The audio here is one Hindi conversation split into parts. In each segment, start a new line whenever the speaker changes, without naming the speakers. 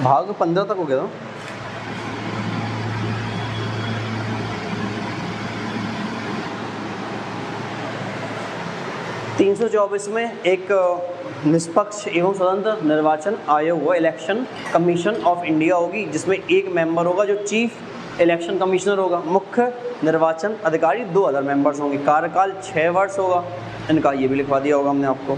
भाग 15 तक हो गया था। तीन सौ 24 में एक निष्पक्ष एवं स्वतंत्र निर्वाचन आयोग हुआ, इलेक्शन कमीशन ऑफ इंडिया होगी, जिसमें एक मेंबर होगा जो चीफ इलेक्शन कमिश्नर होगा। मुख्य निर्वाचन अधिकारी 2 अदर मेंबर्स होंगे। कार्यकाल 6 वर्ष होगा इनका, ये भी लिखवा दिया होगा हमने आपको,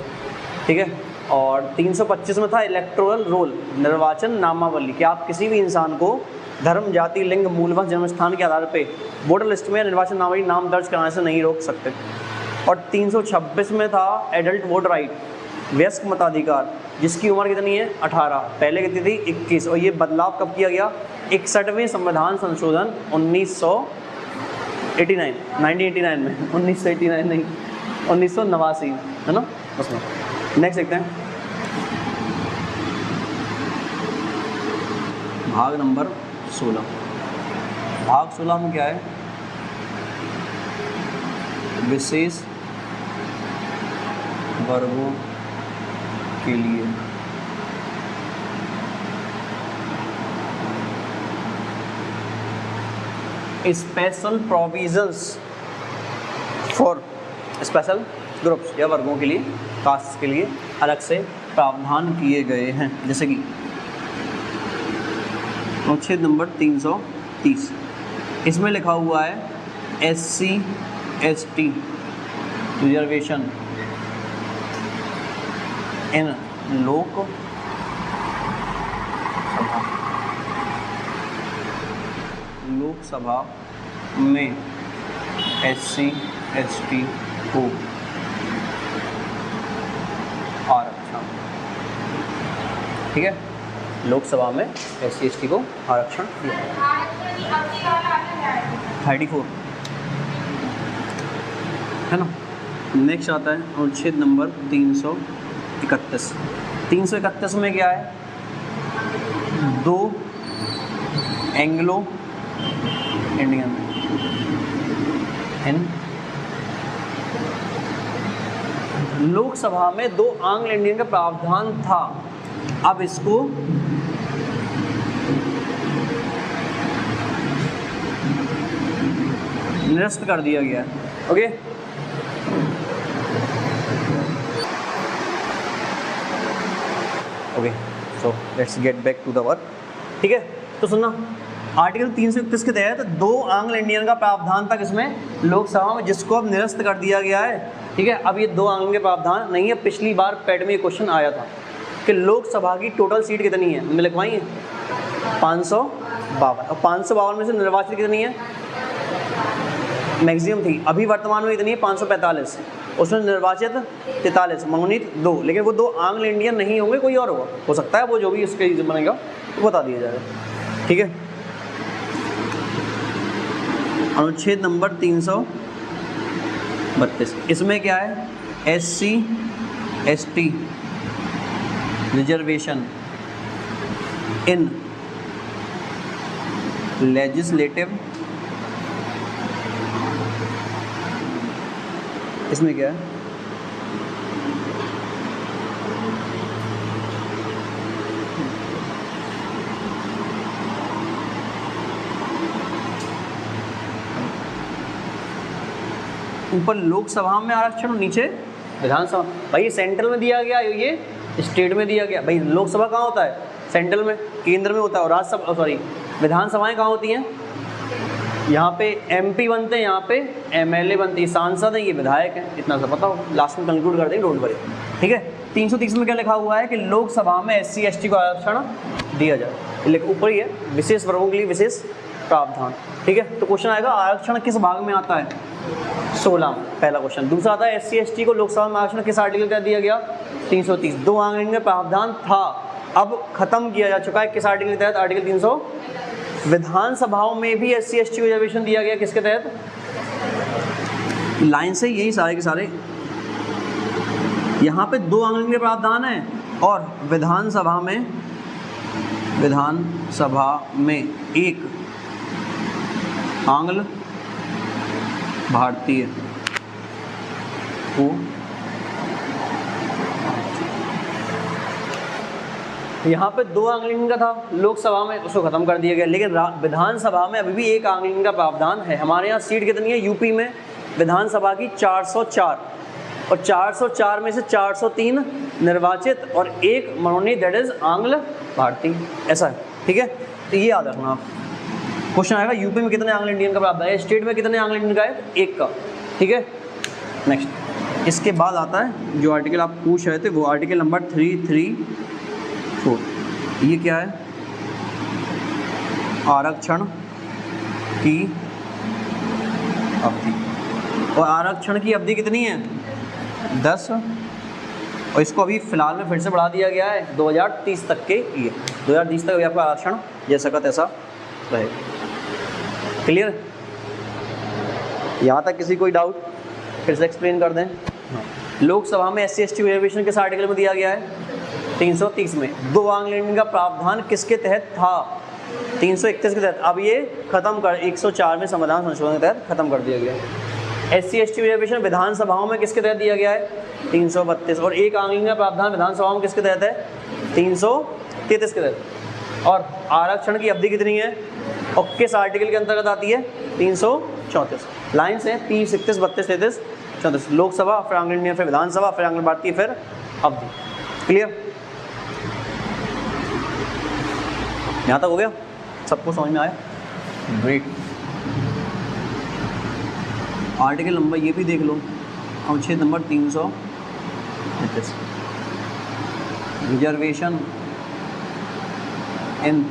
ठीक है। और 325 में था इलेक्टोरल रोल, निर्वाचन नामावली, कि आप किसी भी इंसान को धर्म, जाति, लिंग, मूलभूत जन्मस्थान के आधार पर वोटर लिस्ट में निर्वाचन नामावली नाम दर्ज कराने से नहीं रोक सकते। और 326 में था एडल्ट वोट राइट, वयस्क मताधिकार, जिसकी उम्र कितनी है 18, पहले कितनी थी 21। और ये बदलाव कब किया गया? 61वें संविधान संशोधन 1989 में, 1989 नहीं 1989 है ना उसमें। नेक्स्ट देखते हैं भाग नंबर 16। भाग 16 में क्या है? विशेष वर्गों के लिए special provisions for special groups, या वर्गों के लिए, कास्ट के लिए अलग से प्रावधान किए गए हैं। जैसे कि अनुच्छेद नंबर 330, इसमें लिखा हुआ है SC ST रिजर्वेशन इन लोकसभा में SC ST को आरक्षण, ठीक है, लोकसभा में SC ST को आरक्षण दिया। 34 है ना। नेक्स्ट आता है अनुच्छेद नंबर 331। 331 में क्या है? 2 एंग्लो इंडियन लोकसभा में 2 आंग्ल इंडियन का प्रावधान था, अब इसको निरस्त कर दिया गया। Okay, okay, so let's get back to the work, ठीक है। तो सुनना, आर्टिकल 331 के तहत 2 आंग्ल इंडियन का प्रावधान था किसमें? लोकसभा में, जिसको अब निरस्त कर दिया गया है, ठीक है। अब ये 2 आंग्ल के प्रावधान नहीं है। पिछली बार पैड में ये क्वेश्चन आया था कि लोकसभा की टोटल सीट कितनी है, हमने लिखवाई है 552, और 552 में से निर्वाचित कितनी है? मैक्सिमम थी, अभी वर्तमान में इतनी है 545, उसमें निर्वाचित 43, मनोनीत 2, लेकिन वो 2 आंग्ल इंडियन नहीं होंगे, कोई और होगा, हो सकता है वो जो भी उसके बनेगा तो बता दिया जाएगा, ठीक है। अनुच्छेद नंबर 332, इसमें क्या है? SC ST reservation in legislative, इसमें क्या है? ऊपर लोकसभा में आरक्षण, नीचे विधानसभा। भाई सेंट्रल में दिया गया, ये स्टेट में दिया गया। भाई लोकसभा कहाँ होता है? सेंट्रल में, केंद्र में होता है। और राज्यसभा, सॉरी, विधानसभाएं कहाँ होती हैं? यहाँ पे MP बनते हैं, यहाँ पे MLA बनते हैं, सांसद हैं, ये विधायक हैं। इतना सा पता हो, लास्ट में कंक्लूड कर देंगे, डोंट वरी, ठीक है। 330 में क्या लिखा हुआ है कि लोकसभा में SC ST को आरक्षण दिया जाए, लेकिन ऊपर ही है विशेष वर्गों के लिए विशेष प्रावधान, ठीक है। तो क्वेश्चन आएगा आरक्षण किस भाग में आता है? 16, पहला क्वेश्चन। दूसरा आता है SC ST को लोकसभा में आरक्षण किस आर्टिकल का दिया गया? 330। 2 आंग्ल इंडियन का प्रावधान था, अब खत्म किया जा चुका है। किस आर्टिकल के तहत? आर्टिकल 300। विधानसभाओं में भी SC ST को रिजर्वेशन दिया गया, किसके तहत? लाइन से यही सारे के सारे, यहाँ पे 2 आंग्ल के प्रावधान है, और विधानसभा में 1 आंग्ल भारतीय को, यहाँ पे 2 आंग्लिन का था, लोकसभा में उसको खत्म कर दिया गया, लेकिन विधानसभा में अभी भी 1 आंग्लिन का प्रावधान है। हमारे यहाँ सीट कितनी है यूपी में विधानसभा की? 404, और 404 में से 403 निर्वाचित और 1 मनोनीत, दैट इज आंग्ल भारतीय, ऐसा है। ठीक है, तो ये याद रखना आप। क्वेश्चन आएगा यूपी में कितने एंग्लो इंडियन का प्रावधान है, स्टेट में कितने एंग्लो इंडियन का है? 1 का। ठीक है, नेक्स्ट इसके बाद आता है जो आर्टिकल आप पूछ रहे थे, वो आर्टिकल नंबर 334। ये क्या है? आरक्षण की अवधि। और आरक्षण की अवधि कितनी है? 10, और इसको अभी फिलहाल में फिर से बढ़ा दिया गया है 2030 तक के लिए। 2030 तक अभी आपका आरक्षण जैसा का तैसा रहेगा। क्लियर? यहाँ तक किसी कोई डाउट? फिर से एक्सप्लेन कर दें। लोकसभा में SC ST रिजर्वेशन किस आर्टिकल में दिया गया है? 330 में। 2 आंग्ल इंडियन का प्रावधान किसके तहत था? 331 के तहत। अब ये खत्म कर 104 में संविधान संशोधन के तहत खत्म कर दिया गया है। SC ST रिजर्वेशन विधानसभाओं में किसके तहत दिया गया है? 332। और 1 आंग्ल इंडियन का प्रावधान विधानसभाओं में किसके तहत है? 333 के तहत। और आरक्षण की अवधि कितनी है और किस आर्टिकल के अंतर्गत आती है? 334। लाइन्स हैं 30, 31, 32, 33, 34। लोकसभा, फिर आंग्ल इंडियन, फिर विधानसभा, फिर आंग्ल भारतीय, फिर अवधि। क्लियर? यहाँ तक हो गया? सबको समझ में आया? ग्रेट। आर्टिकल नंबर ये भी देख लो, अनुच्छेद नंबर 333, रिजर्वेशन इन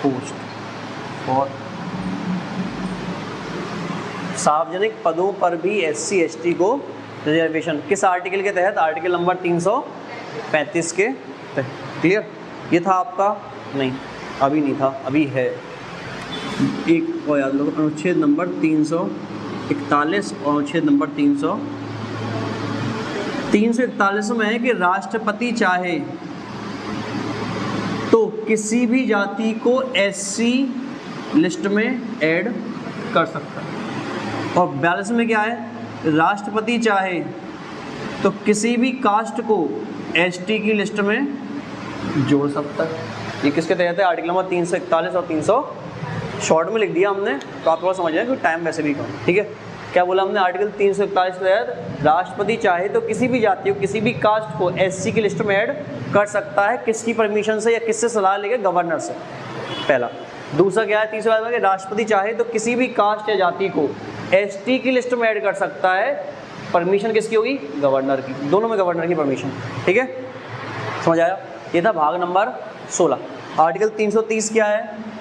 पोस्ट और सार्वजनिक पदों पर भी SC ST को रिजर्वेशन। किस आर्टिकल के तहत? आर्टिकल नंबर 335 के तहत। क्लियर? ये था आपका? नहीं, अभी नहीं था, अभी है। एक को याद लो, अनुच्छेद नंबर 341 और अनुच्छेद नंबर 341 में है कि राष्ट्रपति चाहे तो किसी भी जाति को SC लिस्ट में ऐड कर सकता है। और 42 में क्या है? राष्ट्रपति चाहे तो किसी भी कास्ट को ST की लिस्ट में जोड़ सकता है। ये किसके तहत है? आर्टिकल नंबर 341 और 300 शॉर्ट में लिख दिया हमने, तो आप थोड़ा समझ जाए कि टाइम वैसे भी कम। ठीक है, क्या बोला हमने? आर्टिकल 341 के तहत राष्ट्रपति चाहे तो किसी भी जाति को, किसी भी कास्ट को SC की लिस्ट में ऐड कर सकता है। किसकी परमिशन से या किससे सलाह लेके? गवर्नर से, पहला। दूसरा क्या है? तीसरा है कि राष्ट्रपति चाहे तो किसी भी कास्ट या जाति को ST की लिस्ट में ऐड कर सकता है। परमिशन किसकी होगी? गवर्नर की। दोनों में गवर्नर की परमिशन। ठीक है, समझ आया? ये था भाग नंबर 16। आर्टिकल 330 क्या है?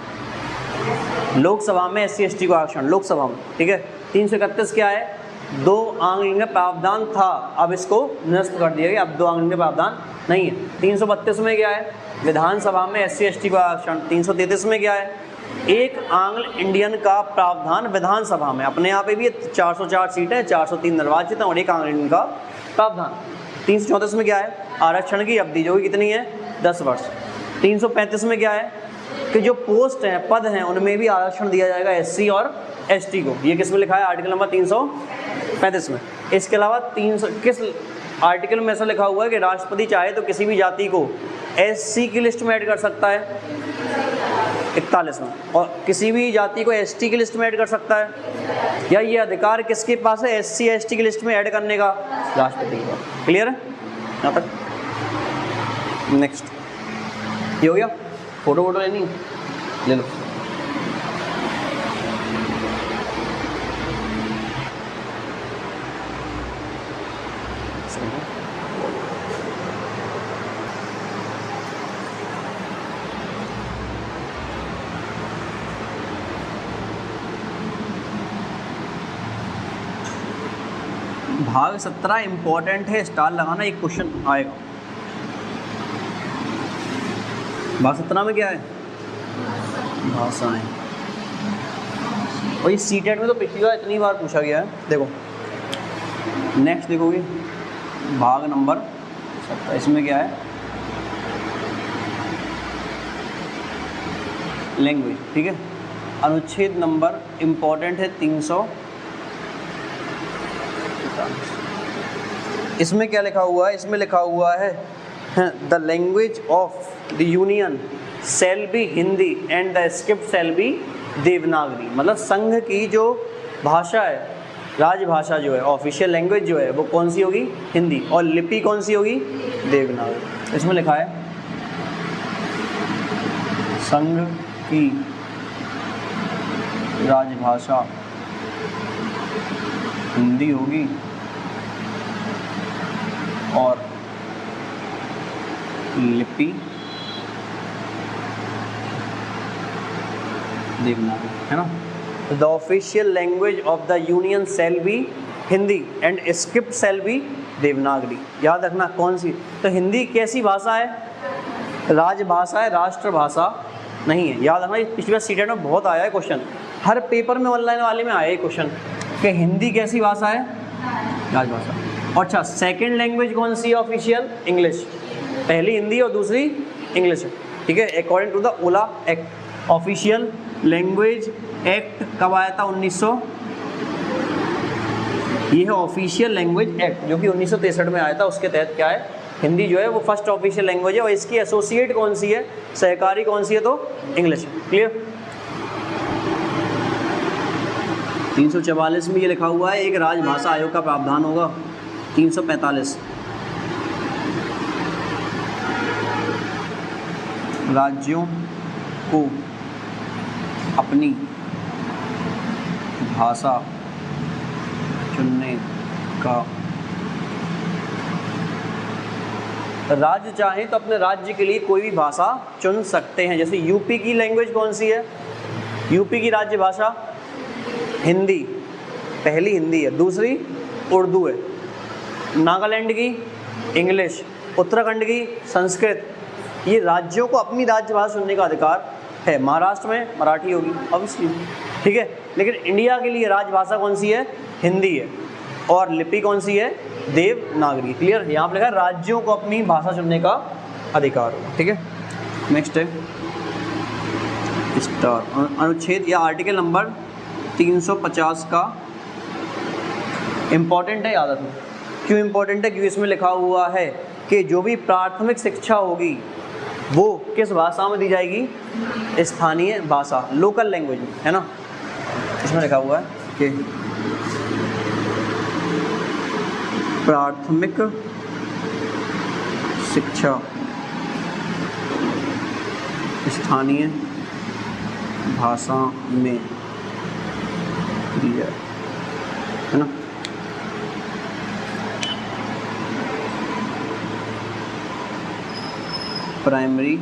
लोकसभा में SC ST को आरक्षण, लोकसभा में। ठीक है। 331 क्या है? 2 आंग्ल का प्रावधान था, अब इसको निरस्त कर दिया गया, अब 2 आंग्ल का प्रावधान नहीं है। 332 में क्या है? विधानसभा में SC ST को आरक्षण। 333 में क्या है? 1 आंग्ल इंडियन का प्रावधान विधानसभा में। अपने यहाँ पे भी 404 सीटें, 403 निर्वाचित हैं और 1 आंग्ल इंडियन का प्रावधान। 334 में क्या है? आरक्षण की अवधि जो कितनी है? 10 वर्ष। 335 में क्या है? कि जो पोस्ट हैं, पद हैं, उनमें भी आरक्षण दिया जाएगा SC और ST को। ये किस में लिखा है? आर्टिकल नंबर 335 में। इसके अलावा 300 किस आर्टिकल में ऐसा लिखा हुआ है कि राष्ट्रपति चाहे तो किसी भी जाति को SC की लिस्ट में ऐड कर सकता है? 41 में। और किसी भी जाति को ST की लिस्ट में ऐड कर सकता है? या ये अधिकार किसके पास है SC ST की लिस्ट में ऐड करने का? राष्ट्रपति के पास। क्लियर है यहाँ तक? नेक्स्ट ये हो गया। फोटो वोटो लेनी ले लो। भाग 17 इंपॉर्टेंट है, स्टार लगाना, एक क्वेश्चन आएगा। भाग 17 में क्या है? भाषाएं। और ये सीटेट में तो पिछली बार इतनी बार पूछा गया है। देखो नेक्स्ट देखोगे भाग नंबर 17, इसमें क्या है? लैंग्वेज। ठीक है, अनुच्छेद नंबर इंपॉर्टेंट है 300। इसमें क्या लिखा हुआ है? इसमें लिखा हुआ है the language of the union shall be Hindi and the script shall be Devanagari. मतलब संघ की जो भाषा है, राजभाषा जो है, ऑफिशियल लैंग्वेज जो है वो कौन सी होगी? हिंदी, और लिपि कौन सी होगी? देवनागरी। इसमें लिखा है संघ की राजभाषा हिंदी होगी और लिपि देवनागरी, है ना। The official language of the union shall be Hindi and script shall be Devanagari. याद रखना कौन सी। तो हिंदी कैसी भाषा है? राजभाषा है, राष्ट्रभाषा नहीं है। याद रखना, पिछली बार सीटेट में बहुत आया है क्वेश्चन, हर पेपर में ऑनलाइन वाले में आया है क्वेश्चन कि हिंदी कैसी भाषा है? राजभाषा। अच्छा, सेकंड लैंग्वेज कौन सी है ऑफिशियल? इंग्लिश। पहली हिंदी और दूसरी इंग्लिश है, ठीक है। According to the OLA act. Official language act कब आया था? 1900। ये है ऑफिशियल लैंग्वेज एक्ट जो कि 1963 में आया था। उसके तहत क्या है? हिंदी जो है वो फर्स्ट ऑफिशियल लैंग्वेज है और इसकी एसोसिएट कौन सी है? सहकारी कौन सी है? तो इंग्लिश। क्लियर। 344 में ये लिखा हुआ है एक राजभाषा आयोग का प्रावधान होगा। 345 राज्यों को अपनी भाषा चुनने का, राज्य चाहे तो अपने राज्य के लिए कोई भी भाषा चुन सकते हैं। जैसे यूपी की लैंग्वेज कौन सी है? यूपी की राज्य भाषा हिंदी, पहली हिंदी है, दूसरी उर्दू है। नागालैंड की इंग्लिश, उत्तराखंड की संस्कृत। ये राज्यों को अपनी राज्यभाषा चुनने का अधिकार है। महाराष्ट्र में मराठी होगी ऑब्वियसली, ठीक है। लेकिन इंडिया के लिए राजभाषा कौन सी है? हिंदी है और लिपि कौन सी है? देवनागरी। क्लियर। यहाँ पर लिखा है राज्यों को अपनी भाषा चुनने का अधिकार होगा, ठीक है। नेक्स्ट है स्टार अनुच्छेद या आर्टिकल नंबर 350 का इम्पॉर्टेंट है, याद रखो। क्यों इम्पॉर्टेंट है? क्योंकि इसमें लिखा हुआ है कि जो भी प्राथमिक शिक्षा होगी वो किस भाषा में दी जाएगी? स्थानीय भाषा, लोकल लैंग्वेज में, है ना। इसमें लिखा हुआ है कि प्राथमिक शिक्षा स्थानीय भाषा में दी जाए, है ना। प्राइमरी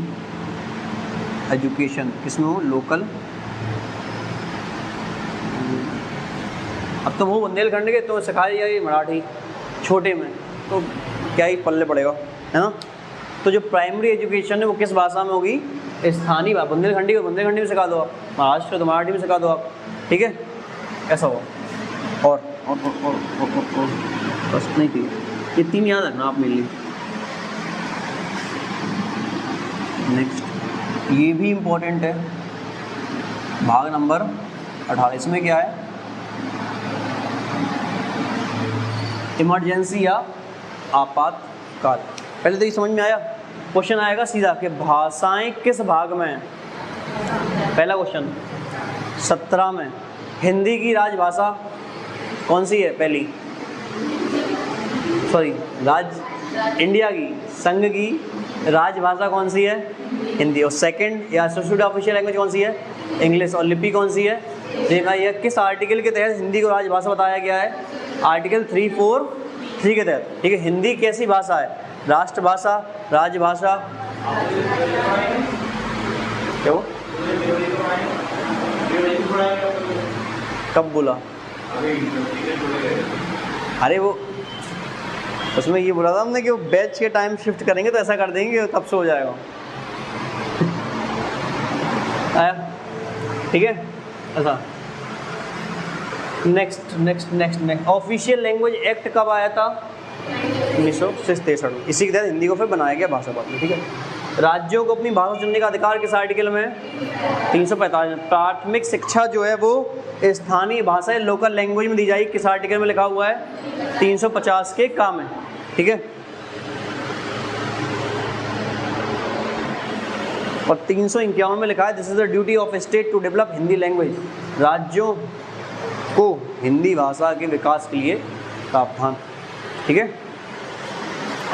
एजुकेशन किसमें हो? लोकल। अब तो वो बुंदेलखंड के तो सिखाई जाएगी मराठी छोटे में, तो क्या ही पल्ले पड़ेगा, है ना। तो जो प्राइमरी एजुकेशन है वो किस भाषा में होगी? स्थानीय भाषा। बुंदेलखंडी को बुंदेलखंडी में सिखा दो आप, महाराष्ट्र तो मराठी में सिखा दो आप, ठीक है। ऐसा हो। और बस नहीं थी, ये 3 याद रखना आप मेरे लिए। नेक्स्ट ये भी इम्पोर्टेंट है, भाग नंबर 18। इसमें क्या है? इमरजेंसी या आपातकाल। पहले तो ये समझ में आया, क्वेश्चन आएगा सीधा कि भाषाएं किस भाग में? पहला क्वेश्चन 17 में हिंदी की राजभाषा कौन सी है? पहली इंडिया की संघ की राजभाषा कौन सी है? हिंदी। और सेकंड या एसोसिएटेड ऑफिशियल लैंग्वेज कौन सी है? इंग्लिश। और लिपि कौन सी है? देवनागरी। किस आर्टिकल के तहत हिंदी को राजभाषा बताया गया है? आर्टिकल 343 के तहत, ठीक है। हिंदी कैसी भाषा है? राष्ट्रभाषा, राजभाषा। क्या वो कब बोला? अरे वो उसमें ये बोला था हमने कि वो बैच के टाइम शिफ्ट करेंगे तो ऐसा कर देंगे, तब से हो जाएगा। आया, ठीक है। ऐसा नेक्स्ट ऑफिशियल लैंग्वेज एक्ट कब आया था? 1963 में। इसी के तहत हिंदी को फिर बनाया गया भाषा बाद में, ठीक है। राज्यों को अपनी भाषा चुनने का अधिकार किस आर्टिकल में? 345। प्राथमिक शिक्षा जो है वो स्थानीय भाषा लोकल लैंग्वेज में दी जाएगी, किस आर्टिकल में लिखा हुआ है? 350 के का में, ठीक है। और 351 में लिखा है this is the duty of state to develop Hindi language, राज्यों को हिंदी भाषा के विकास के लिए प्रावधान। ठीक है,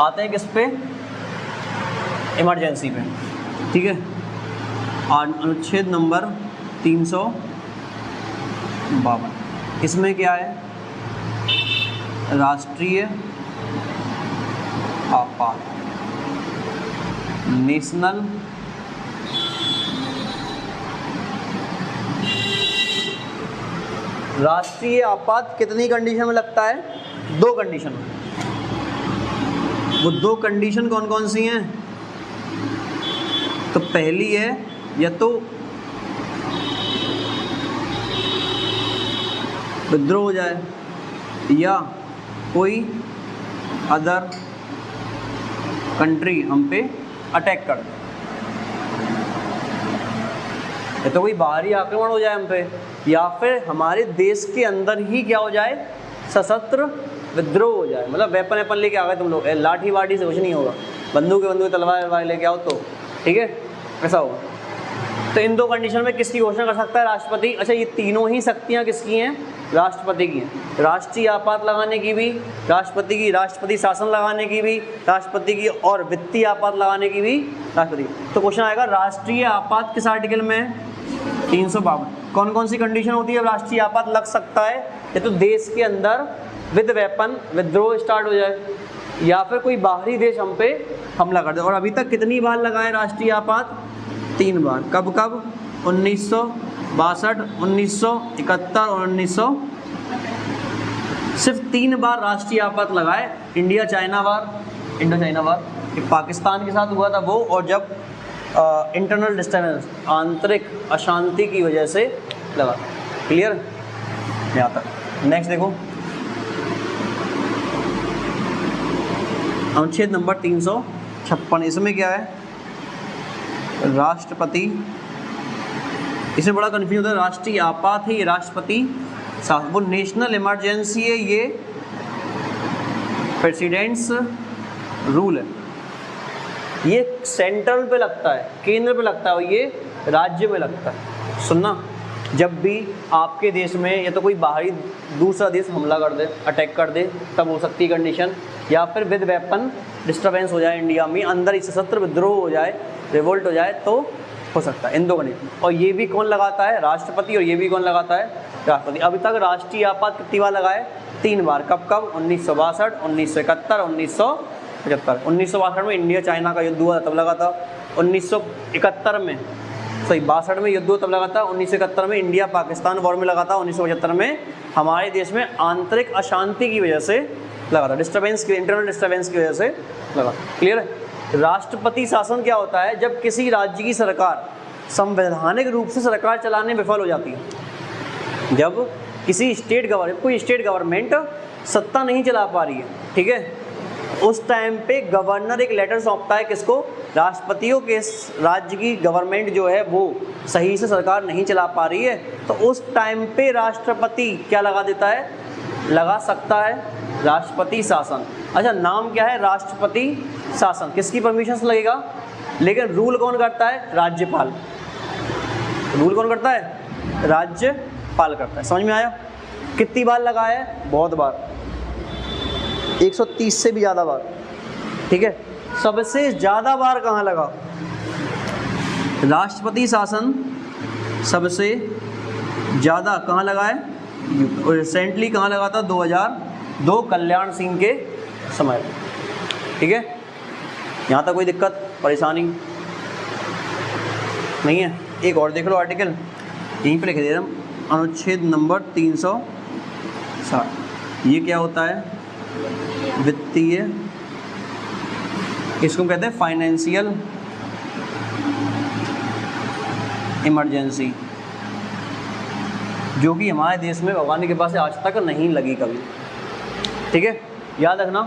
आते हैं किस पे, इमरजेंसी पे। ठीक है, अनुच्छेद नंबर 352, इसमें क्या है, राष्ट्रीय आपात, नेशनल राष्ट्रीय आपात कितनी कंडीशन में लगता है, 2 कंडीशन में। वो 2 कंडीशन कौन कौन सी हैं, तो पहली है या तो विद्रोह हो जाए या कोई अदर कंट्री हम पे अटैक कर दे, या तो कोई बाहरी आक्रमण हो जाए हम पे, या फिर हमारे देश के अंदर ही क्या हो जाए, सशस्त्र विद्रोह हो जाए। मतलब वेपन लेके आ गए तुम लोग, लाठी वाठी से कुछ नहीं होगा, बंदूक तलवार लेके आओ तो ठीक है, ऐसा होगा। तो इन 2 कंडीशन में किसकी घोषणा कर सकता है, राष्ट्रपति। अच्छा, ये तीनों ही शक्तियाँ किसकी हैं, राष्ट्रपति की हैं। राष्ट्रीय आपात लगाने की भी राष्ट्रपति की, राष्ट्रपति शासन लगाने की भी राष्ट्रपति की, और वित्तीय आपात लगाने की भी राष्ट्रपति की। तो क्वेश्चन आएगा राष्ट्रीय आपात किस आर्टिकल में, 352। कौन कौन सी कंडीशन होती है राष्ट्रीय आपात लग सकता है, या तो देश के अंदर विद वेपन विद्रोह स्टार्ट हो जाए, या फिर कोई बाहरी देश हम पे हमला कर दे। और अभी तक कितनी बार लगा है राष्ट्रीय आपात, 3 बार। कब कब, 1962, 1971 और 1900, सिर्फ 3 बार राष्ट्रीय आपात लगा है। इंडो चाइना वार, पाकिस्तान के साथ हुआ था वो, और जब इंटरनल डिस्टर्बेंस, आंतरिक अशांति की वजह से लगा। क्लियर, यहाँ तक। नेक्स्ट देखो, अनुच्छेद नंबर 356, इसमें क्या है, राष्ट्रपति, इसमें बड़ा कन्फ्यूजन होता है, राष्ट्रीय आपात है ये राष्ट्रपति, वो नेशनल इमरजेंसी है ये प्रेसिडेंट्स रूल है। ये सेंट्रल पे लगता है, केंद्र पे लगता है, और ये राज्य में लगता है। सुनना, जब भी आपके देश में या तो कोई बाहरी दूसरा देश हमला कर दे, अटैक कर दे, तब हो सकती है कंडीशन, या फिर विद वेपन डिस्टर्बेंस हो जाए इंडिया में, अंदर ही सशस्त्र विद्रोह हो जाए, रिवोल्ट हो जाए, तो हो सकता है। इन 2 कंडीशन। और ये भी कौन लगाता है, राष्ट्रपति, और ये भी कौन लगाता है, राष्ट्रपति। अभी तक राष्ट्रीय आपात कितनी बार लगाए, 3 बार। कब कब, 1962, 1971, 1975। 1962 में इंडिया चाइना का युद्ध हुआ तब लगा था। 1961 में, सॉरी 62 में युद्ध हुआ तब लगा था। 1971 में इंडिया पाकिस्तान वॉर में लगा था। 1975 में हमारे देश में आंतरिक अशांति की वजह से लगा था, डिस्टर्बेंस की, इंटरनल डिस्टर्बेंस की वजह से लगा। क्लियर है। राष्ट्रपति शासन क्या होता है, जब किसी राज्य की सरकार संवैधानिक रूप से सरकार चलाने में विफल हो जाती है, जब किसी कोई स्टेट गवर्नमेंट सत्ता नहीं चला पा रही है, ठीक है, उस टाइम पे गवर्नर एक लेटर सौंपता है किसको, राष्ट्रपतियों के राज्य की गवर्नमेंट जो है वो सही से सरकार नहीं चला पा रही है, तो उस टाइम पे राष्ट्रपति क्या लगा देता है, लगा सकता है राष्ट्रपति शासन। अच्छा, नाम क्या है, राष्ट्रपति शासन। किसकी परमिशन से लगेगा, लेकिन रूल कौन करता है, राज्यपाल। रूल कौन करता है, राज्यपाल करता है। समझ में आया। कितनी बार लगा है, बहुत बार, 130 से भी ज़्यादा बार। ठीक है, सबसे ज़्यादा बार कहाँ लगा, राष्ट्रपति शासन सबसे ज़्यादा कहाँ लगा है, रिसेंटली कहाँ लगा था, 2002 कल्याण सिंह के समय। ठीक है, यहाँ तक कोई दिक्कत परेशानी नहीं है। एक और देख लो आर्टिकल, यहीं पे लिख दे रहा हूँ, अनुच्छेद नंबर 360। ये क्या होता है, वित्तीय, इसको कहते हैं फाइनेंशियल इमरजेंसी, जो कि हमारे देश में भगवान के पास आज तक नहीं लगी कभी। ठीक है, याद रखना।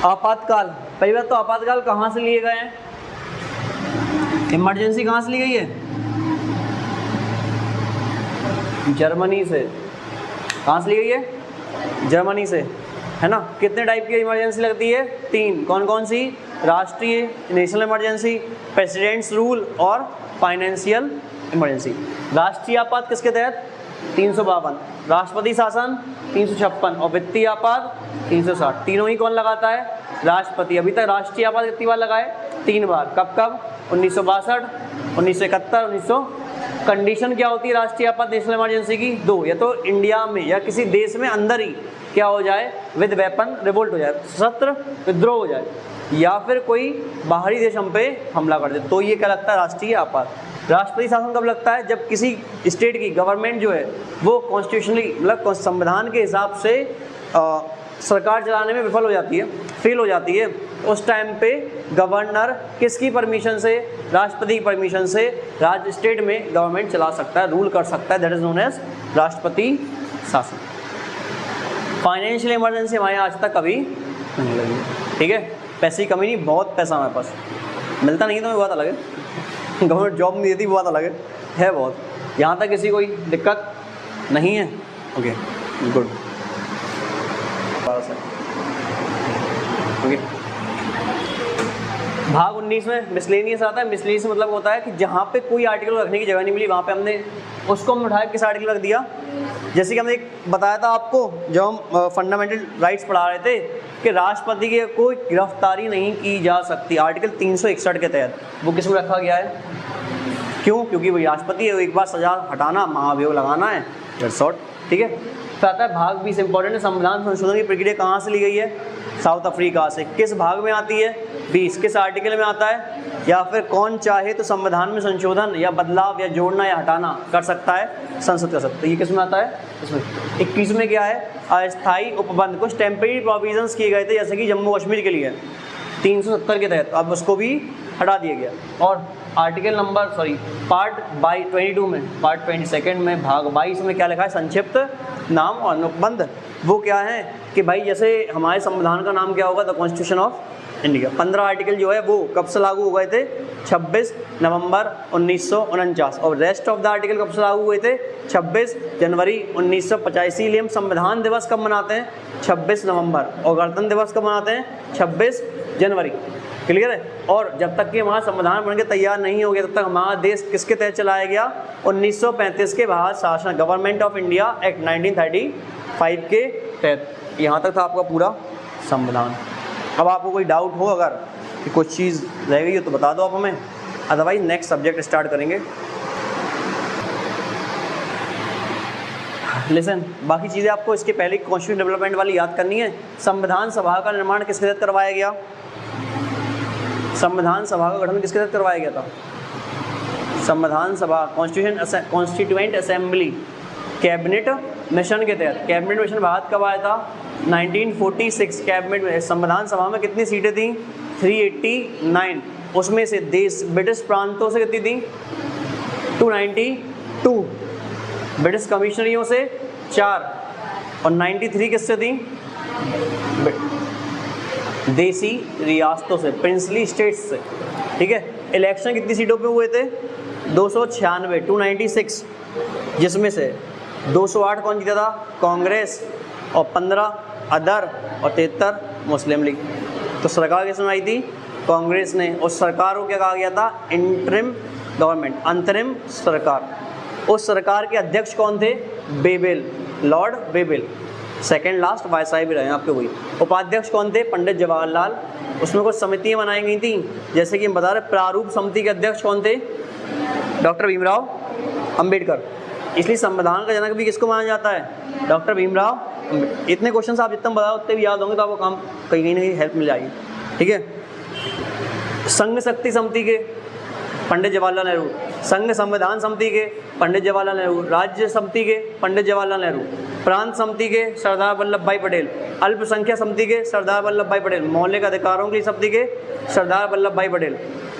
आपातकाल, पहली बात तो आपातकाल कहाँ से लिए गए हैं, इमरजेंसी कहाँ से ली गई है, जर्मनी से। कहाँ से ली गई है, जर्मनी से, है ना। कितने टाइप की इमरजेंसी लगती है, 3। कौन कौन सी, राष्ट्रीय नेशनल इमरजेंसी, प्रेसिडेंट्स रूल और फाइनेंशियल इमरजेंसी। राष्ट्रीय आपात किसके तहत? 352, राष्ट्रपति शासन 356 और वित्तीय आपात 360। तीनों ही कौन लगाता है? राष्ट्रपति। अभी तक राष्ट्रीय आपात कितनी बार लगाए? 3 बार। कब कब? 1962, 1971, 1900। कंडीशन क्या होती है राष्ट्रीय आपात नेशनल इमरजेंसी की? 2, या तो इंडिया में या किसी देश में अंदर ही क्या हो जाए? विद वेपन रिवोल्ट हो जाए, सशस्त्र विद्रोह हो जाए, या फिर कोई बाहरी देश हम पे हमला कर दे, तो ये क्या लगता है? राष्ट्रीय आपात। राष्ट्रपति शासन कब लगता है? जब किसी स्टेट की गवर्नमेंट जो है वो कॉन्स्टिट्यूशनली मतलब संविधान के हिसाब से सरकार चलाने में विफल हो जाती है, फेल हो जाती है। उस टाइम पे गवर्नर किसकी परमिशन से? राष्ट्रपति की परमिशन से राज्य स्टेट में गवर्नमेंट चला सकता है, रूल कर सकता है। दैट इज नोन एज राष्ट्रपति शासन। फाइनेंशियल इमरजेंसी हमारे यहाँ आज तक कभी नहीं लगी, ठीक है। पैसे की कमी नहीं, बहुत पैसा हमारे पास, मिलता नहीं तो बात अलग है, गवर्नमेंट जॉब नहीं देती बात अलग है बहुत। यहाँ तक किसी कोई दिक्कत नहीं है? Okay good. ओके, भाग 19 में मिसलेनियस आता है। मिसलेनियस मतलब होता है कि जहाँ पे कोई आर्टिकल रखने की जगह नहीं मिली वहाँ पे हमने उसको हम उठाया किस आर्टिकल रख दिया। जैसे कि हमने एक बताया था आपको जब हम फंडामेंटल राइट्स पढ़ा रहे थे कि राष्ट्रपति की कोई गिरफ्तारी नहीं की जा सकती, आर्टिकल 361 के तहत वो किस में रखा गया है? क्यों? क्योंकि वही राष्ट्रपति है, एक बार सजा हटाना, महाभियोग लगाना है, दैट्स ऑल, ठीक है। फिर आता है भाग 20, इंपॉर्टेंट है। संविधान संशोधन की प्रक्रिया कहाँ से ली गई है? साउथ अफ्रीका से। किस भाग में आती है? 20। किस आर्टिकल में आता है? या फिर कौन चाहे तो संविधान में संशोधन या बदलाव या जोड़ना या हटाना कर सकता है? संसद कर सकता है। ये किस में आता है? इसमें। 21 में क्या है? अस्थायी उपबंध, कुछ टेम्परेरी प्रोविजंस किए गए थे जैसे कि जम्मू कश्मीर के लिए 370 के तहत, अब उसको भी हटा दिया गया। और आर्टिकल नंबर पार्ट 22 में, पार्ट 22 में भाग 22 में क्या लिखा है? संक्षिप्त नाम और अनुबंध। वो क्या है कि भाई जैसे हमारे संविधान का नाम क्या होगा? The constitution of India. 15 article जो है वो कब से लागू हो गए थे? 26 नवंबर 1949। और रेस्ट ऑफ द आर्टिकल कब से लागू हुए थे? 26 जनवरी 1985। इसीलिए हम संविधान दिवस कब मनाते हैं? 26 नवंबर। और गणतंत्र दिवस कब मनाते हैं? 26 जनवरी। क्लियर है? और जब तक कि हमारा संविधान बन के तैयार नहीं हो गया तब तक हमारा देश किसके तहत चलाया गया? 1935 के भारत शासन गवर्नमेंट ऑफ इंडिया एक्ट 1935 के तहत। यहाँ तक था आपका पूरा संविधान। अब आपको कोई डाउट हो अगर कि कुछ चीज़ रह गई हो तो बता दो आप हमें, अदरवाइज नेक्स्ट सब्जेक्ट स्टार्ट करेंगे। लिसन, बाकी चीज़ें आपको इसके पहले कॉन्स्टिट्यूशन डेवलपमेंट वाली याद करनी है। संविधान सभा का निर्माण किसके तहत करवाया गया? संविधान सभा का गठन किसके तहत करवाया गया था? संविधान सभा कॉन्स्टिट्यूएंट असेंबली कैबिनेट मिशन के तहत। कैबिनेट मिशन भारत कब आया था? 1946। कैबिनेट संविधान सभा में कितनी सीटें थी? 389। उसमें से देश ब्रिटिश प्रांतों से कितनी थी? 292। ब्रिटिश कमिश्नरियों से 4 और 93 किससे थी? देसी रियासतों से, प्रिंसली स्टेट्स से, ठीक है। इलेक्शन कितनी सीटों पे हुए थे? 296, 296, जिसमें से 208 कौन जीता था? कांग्रेस, और 15 अदर और 73 मुस्लिम लीग। तो सरकार किसने आई थी? कांग्रेस ने। उस सरकार को क्या कहा गया था? इंटरिम गवर्नमेंट, अंतरिम सरकार। उस सरकार के अध्यक्ष कौन थे? बेबेल, लॉर्ड बेबेल, सेकेंड लास्ट वायसराय भी रहे आपके वही। उपाध्यक्ष कौन थे? पंडित जवाहरलाल। उसमें कुछ समितियां बनाई गई थी, जैसे कि हम बता रहे प्रारूप समिति के अध्यक्ष कौन थे? डॉक्टर भीमराव अंबेडकर। इसलिए संविधान का जनक भी किसको माना जाता है? डॉक्टर भीमराव। इतने क्वेश्चन आप जितना बताओ उतने भी याद होंगे तो आपको काम कहीं ना कहीं हेल्प मिल जाएगी, ठीक है। संघ शक्ति समिति के पंडित जवाहरलाल नेहरू, संघ संविधान समिति के पंडित जवाहरलाल नेहरू, राज्य समिति के पंडित जवाहरलाल नेहरू, प्रांत समिति के सरदार वल्लभ भाई पटेल, अल्पसंख्यक समिति के सरदार वल्लभ भाई पटेल, मौलिक अधिकारों की समिति के सरदार वल्लभ भाई पटेल,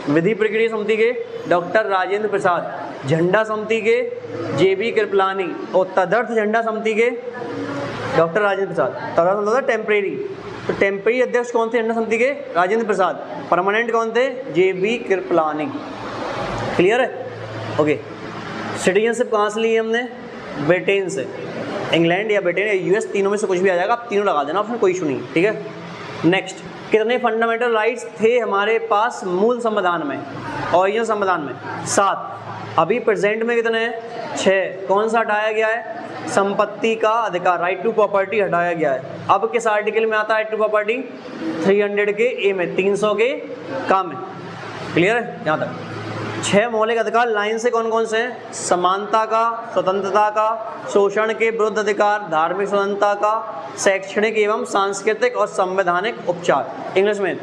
विधि प्रक्रिया समिति के डॉक्टर राजेंद्र प्रसाद, झंडा समिति के JB कृपलानी, और तदर्थ झंडा समिति के डॉक्टर राजेंद्र प्रसाद। तदर्थ मतलब टेम्परेरी, तो टेम्परेरी अध्यक्ष कौन थे झंडा समिति के? राजेंद्र प्रसाद। परमानेंट कौन थे? JB कृपलानी। क्लियर है? ओके। सिटीजनशिप कहाँ से ली है हमने? ब्रिटेन से। इंग्लैंड या ब्रिटेन या US तीनों में से कुछ भी आ जाएगा, आप तीनों लगा देना, फिर कोई इशू नहीं, ठीक है। नेक्स्ट कितने फंडामेंटल राइट्स थे हमारे पास मूल संविधान में, ओरिजिनल संविधान में? 7। अभी प्रेजेंट में कितने हैं? 6। कौन सा हटाया गया है? संपत्ति का अधिकार, राइट टू प्रॉपर्टी हटाया गया है। अब किस आर्टिकल में आता है राइट टू प्रॉपर्टी? 300 के ए में, 300 के का में। क्लियर है यहाँ तक? 6 मौलिक अधिकार लाइन से कौन कौन से हैं? समानता का, स्वतंत्रता का, शोषण के विरुद्ध अधिकार, धार्मिक स्वतंत्रता का, शैक्षणिक एवं सांस्कृतिक और संवैधानिक उपचार। इंग्लिश में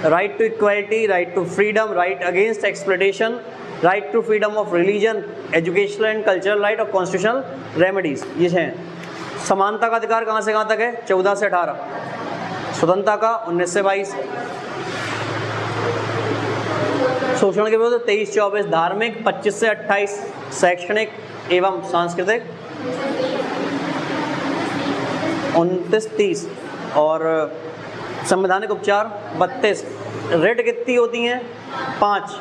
right to equality, right to freedom, right against exploitation, right to freedom of religion, educational and cultural right और कॉन्स्टिट्यूशनल रेमेडीज। ये हैं। समानता का अधिकार कहाँ से कहाँ तक है? 14 से 18। स्वतंत्रता का 19 से 22। शोषण के विरुद्ध 23-24। धार्मिक 25 से 28। शैक्षणिक एवं सांस्कृतिक 29-30 और संवैधानिक उपचार 32। रेट कितनी होती हैं? 5।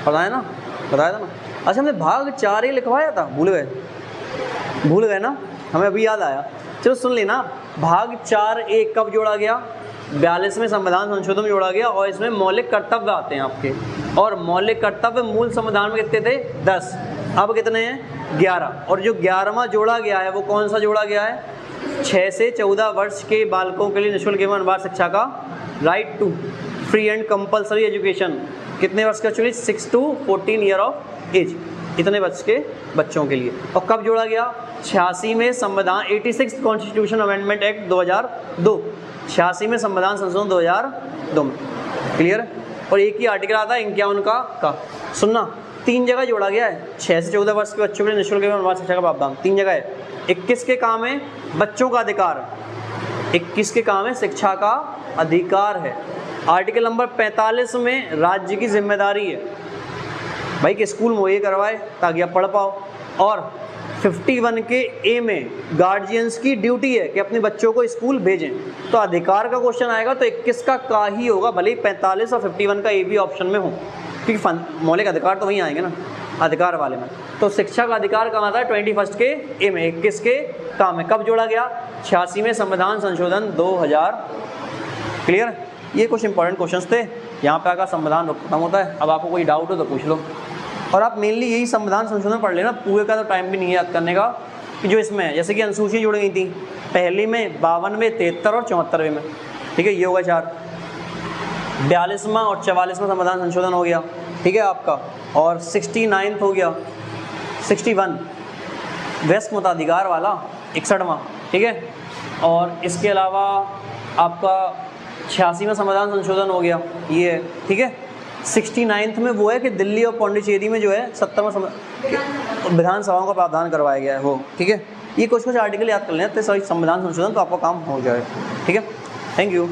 पता है ना? बताया था ना? अच्छा, हमने भाग 4 ही लिखवाया था, भूल गए ना? हमें अभी याद आया। चलो सुन लेना, भाग 4A कब जोड़ा गया? 42वें संविधान संशोधन में जोड़ा गया और इसमें मौलिक कर्तव्य आते हैं आपके। और मौलिक कर्तव्य मूल संविधान में कितने थे? 10। अब कितने हैं? 11। और जो 11वां जोड़ा गया है वो कौन सा जोड़ा गया है? 6 से 14 वर्ष के बालकों के लिए निःशुल्क एवं अनिवार्य शिक्षा का right to free and compulsory education. कितने वर्ष का? Actually 6 to 14 year of age, इतने वर्ष के बच्चों के लिए। और कब जोड़ा गया? 86 में संविधान 86 कॉन्स्टिट्यूशन अमेंडमेंट एक्ट 2002। 86 में संविधान संशोधन 2002 में। क्लियर है? और एक ही आर्टिकल आता है 51 का। सुनना, 3 जगह जोड़ा गया है। 6 से 14 वर्ष के बच्चों के लिए निःशुल्क एवं अनिवार्य शिक्षा का प्रावधान 3 जगह है। 21 के काम है बच्चों का अधिकार, 21 के काम है शिक्षा का अधिकार है। आर्टिकल नंबर 45 में राज्य की जिम्मेदारी है भाई कि स्कूल मुहैया करवाए ताकि आप पढ़ पाओ। और 51 के ए में गार्जियंस की ड्यूटी है कि अपने बच्चों को स्कूल भेजें। तो अधिकार का क्वेश्चन आएगा तो 21 का ही होगा, भले ही 45 और 51 का ए भी ऑप्शन में हो, क्योंकि मौलिक अधिकार तो वहीं आएंगे ना अधिकार वाले में। तो शिक्षा का अधिकार कहाँ आता है? 21 के ए में, 21 के काम है। कब जोड़ा गया? 86 में संविधान संशोधन 2000। क्लियर? ये कुछ इंपॉर्टेंट क्वेश्चंस थे। यहाँ पे आकर संविधान खत्म होता है। अब आपको कोई डाउट हो तो पूछ लो। और आप मेनली यही संविधान संशोधन पढ़ लेना, पूरे का तो टाइम भी नहीं है याद करने का कि जो इसमें है। जैसे कि अनुसूची जुड़ गई थी, पहली में 52 में 73 और 74 में। ठीक है, ये होगा 4। 42वां और 44वां संविधान संशोधन हो गया। ठीक है आपका। और 69 हो गया, 61 व्यस्क मताधिकार वाला 61वां। ठीक है। और इसके अलावा आपका 86वां संविधान संशोधन हो गया ये। ठीक है। 69 में वो है कि दिल्ली और पौंडीचेरी में जो है 70वां विधानसभाओं का प्रावधान करवाया गया है वो। ठीक है। ये कुछ आर्टिकल याद कर लें तो सही संविधान संशोधन तो आपका काम हो जाए। ठीक है। Thank you.